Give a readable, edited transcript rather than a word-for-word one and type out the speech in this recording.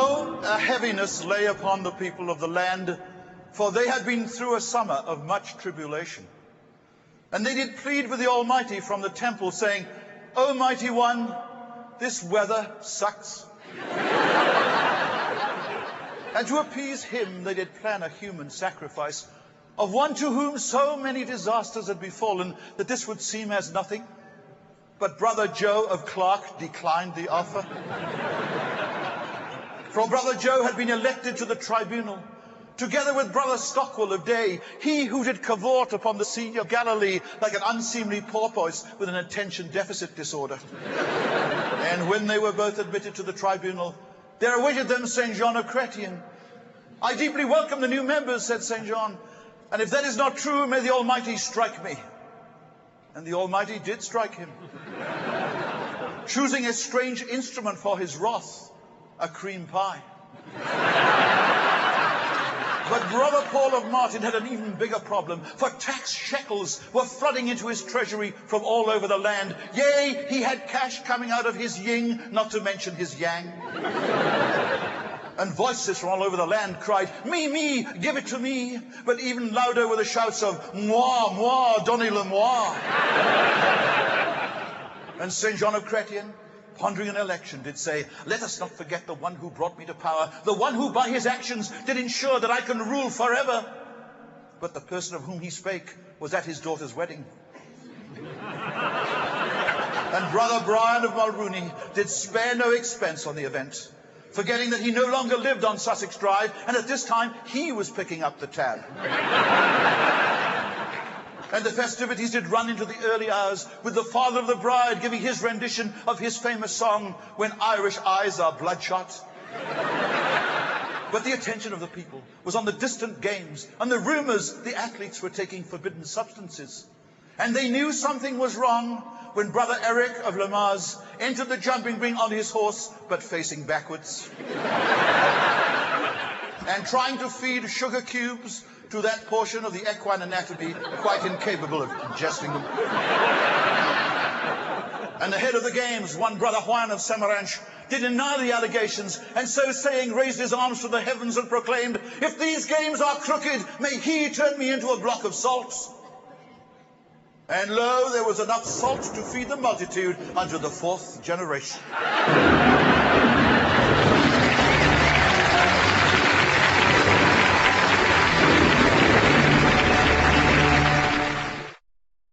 Lo, a heaviness lay upon the people of the land, for they had been through a summer of much tribulation. And they did plead with the Almighty from the temple, saying, O Mighty One, this weather sucks. And to appease him, they did plan a human sacrifice of one to whom so many disasters had befallen that this would seem as nothing. But Brother Joe of Clark declined the offer. For Brother Joe had been elected to the tribunal, together with Brother Stockwell of Day, he who did cavort upon the Sea of Galilee like an unseemly porpoise with an attention deficit disorder. And when they were both admitted to the tribunal, there awaited them St. John of Chrétien. I deeply welcome the new members, said St. John, and if that is not true, may the Almighty strike me. And the Almighty did strike him, choosing a strange instrument for his wrath, a cream pie. But Brother Paul of Martin had an even bigger problem, for tax shekels were flooding into his treasury from all over the land. Yea, he had cash coming out of his yin, not to mention his yang. And voices from all over the land cried, me, give it to me. But even louder were the shouts of, moi, donnez-le-moi. And St. John of Chrétien, pondering an election, did say, let us not forget the one who brought me to power, the one who by his actions did ensure that I can rule forever. But the person of whom he spake was at his daughter's wedding. And Brother Brian of Mulrooney did spare no expense on the event, forgetting that he no longer lived on Sussex Drive, and at this time he was picking up the tab. And the festivities did run into the early hours, with the father of the bride giving his rendition of his famous song, When Irish Eyes Are Bloodshot. But the attention of the people was on the distant games and the rumors the athletes were taking forbidden substances. And they knew something was wrong when Brother Eric of Lamaze entered the jumping ring on his horse, but facing backwards, and trying to feed sugar cubes to that portion of the equine anatomy quite incapable of ingesting them. And the head of the games, one Brother Juan of Samaranch, did deny the allegations, and so saying raised his arms to the heavens and proclaimed, if these games are crooked, may he turn me into a block of salt. And lo, there was enough salt to feed the multitude unto the 4th generation.